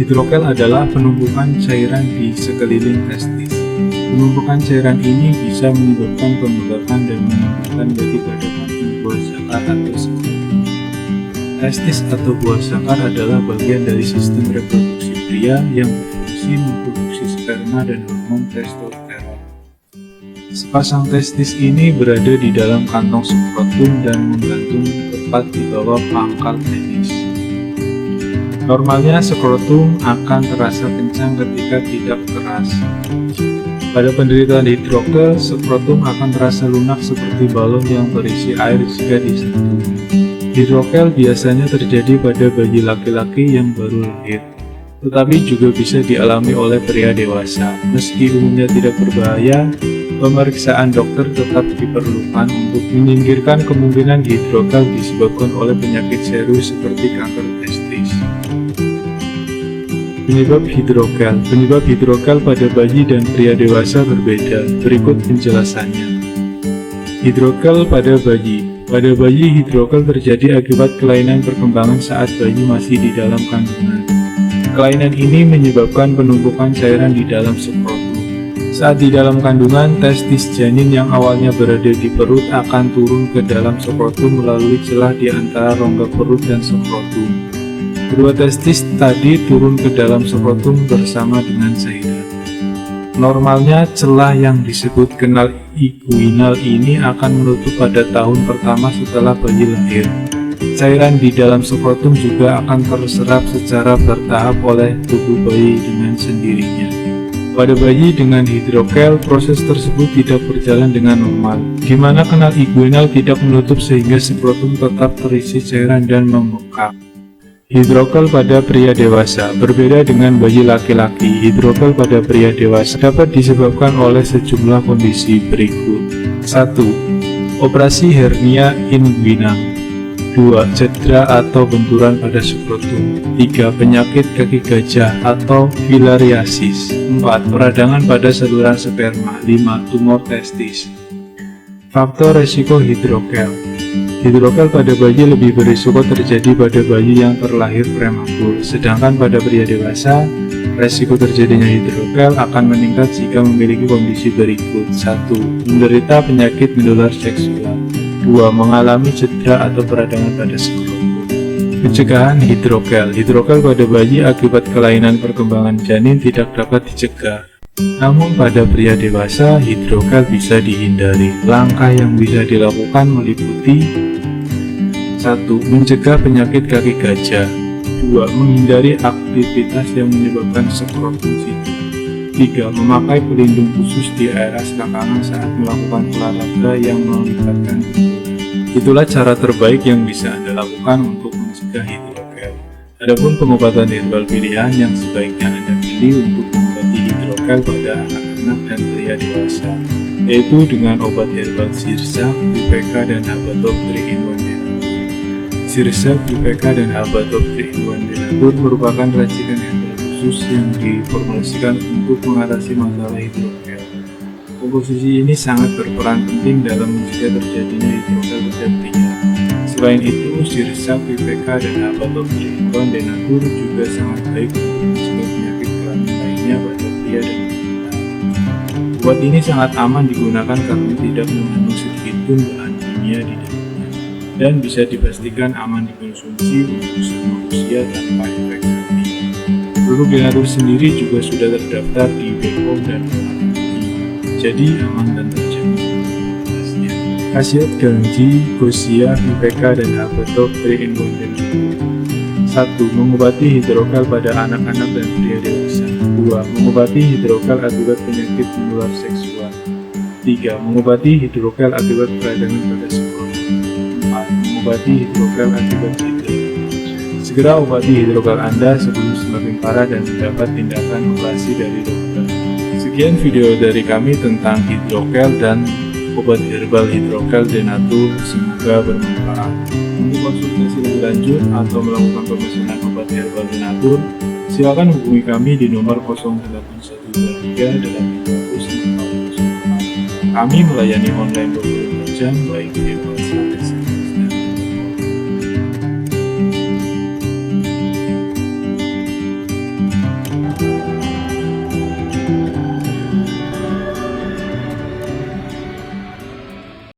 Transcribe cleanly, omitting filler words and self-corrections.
Hidrokel adalah penumpukan cairan di sekeliling testis. Penumpukan cairan ini bisa menyebabkan pembengkakan dan menimbulkan nyeri pada kantung buah zakar atau skrotum. Testis atau buah zakar adalah bagian dari sistem reproduksi pria yang berfungsi memproduksi sperma dan hormon testosteron. Sepasang testis ini berada di dalam kantong skrotum dan menggantung tepat di bawah pangkal penis. Normalnya skrotum akan terasa kencang ketika tidak keras. Pada penderita hidrokel, skrotum akan terasa lunak seperti balon yang berisi air jika disentuh. Hidrokel biasanya terjadi pada bayi laki-laki yang baru lahir, tetapi juga bisa dialami oleh pria dewasa. Meski umumnya tidak berbahaya, pemeriksaan dokter tetap diperlukan untuk menyingkirkan kemungkinan hidrokel disebabkan oleh penyakit serius seperti kanker testis. Penyebab hidrokel pada bayi dan pria dewasa berbeda. Berikut penjelasannya. Hidrokel pada bayi. Pada bayi, hidrokel terjadi akibat kelainan perkembangan saat bayi masih di dalam kandungan. Kelainan ini menyebabkan penumpukan cairan di dalam skrotum. Saat di dalam kandungan, testis janin yang awalnya berada di perut akan turun ke dalam skrotum melalui celah di antara rongga perut dan skrotum. Kedua testis tadi turun ke dalam skrotum bersama dengan cairan. Normalnya celah yang disebut kanal inguinal ini akan menutup pada tahun pertama setelah bayi lahir. Cairan di dalam skrotum juga akan terserap secara bertahap oleh tubuh bayi dengan sendirinya. Pada bayi dengan hidrokel, proses tersebut tidak berjalan dengan normal, di mana kanal inguinal tidak menutup sehingga skrotum tetap terisi cairan dan membengkak. Hidrokel pada pria dewasa. Berbeda dengan bayi laki-laki, hidrokel pada pria dewasa dapat disebabkan oleh sejumlah kondisi berikut. 1. Operasi hernia inguinal. 2. Cedera atau benturan pada skrotum. 3. Penyakit kaki gajah atau filariasis. 4. Peradangan pada saluran sperma. 5. Tumor testis. Faktor resiko hidrokel. Hidrokel pada bayi lebih berisiko terjadi pada bayi yang terlahir prematur, sedangkan pada pria dewasa, resiko terjadinya hidrokel akan meningkat jika memiliki kondisi berikut. 1. Menderita penyakit menular seksual. 2. Mengalami cedera atau peradangan pada skrotum. Pencegahan hidrokel. Hidrokel pada bayi akibat kelainan perkembangan janin tidak dapat dicegah. Namun pada pria dewasa, hidrokel bisa dihindari. Langkah yang bisa dilakukan meliputi 1. Mencegah penyakit kaki gajah. 2. Menghindari aktivitas yang menyebabkan skrotum situ. 3. Memakai pelindung khusus di area selangkangan saat melakukan olahraga yang melibatkan benturan. Itulah cara terbaik yang bisa Anda lakukan untuk mencegah hidrokel. Adapun pengobatan herbal pilihan yang sebaiknya Anda pilih untuk mengobati hidrokel pada anak-anak dan pria dewasa, yaitu dengan obat herbal sirsak, PPK, dan Habatop 3-in-1 Denatur. Sirsak, PPK, dan Habatop 3-in-1 Denatur merupakan racikan herbal khusus yang diformulasikan untuk mengatasi masalah hidrokel. Komposisi ini sangat berperan penting dalam mencegah terjadinya hidrokel pada pria. Selain itu, sirsak, PPK, dan Habatop 3-in-1 Denatur juga sangat baik untuk mencegah penyakit kelamin lainnya pada pria dan wanita. Obat ini sangat aman digunakan karena tidak mengandung sedikitpun bahan kimia di dalamnya, dan bisa dipastikan aman dikonsumsi untuk semua usia tanpa efek samping. Produk Denatur sendiri juga sudah terdaftar di BPOM dan LAI, jadi aman dan terjamin. Khasiat Ganji, Gosia, PPK, dan Habatop 3-in-1 Denatur. 1. Mengobati hidrokel pada anak-anak dan pria dewasa. 2. Mengobati hidrokel akibat penyakit menular seksual. 3. Mengobati hidrokel akibat peradangan pada skrotum. 4. Mengobati hidrokel akibat cedera. Segera obati hidrokel Anda sebelum semakin parah dan mendapat tindakan operasi dari dokter. Sekian video dari kami tentang hidrokel dan obat herbal hidrokel Denatur, semoga bermanfaat. Untuk konsultasi lebih lanjut atau melakukan pemesanan obat herbal Denatur, silakan hubungi kami di nomor 0813 800. Kami melayani online 24 jam baik via WhatsApp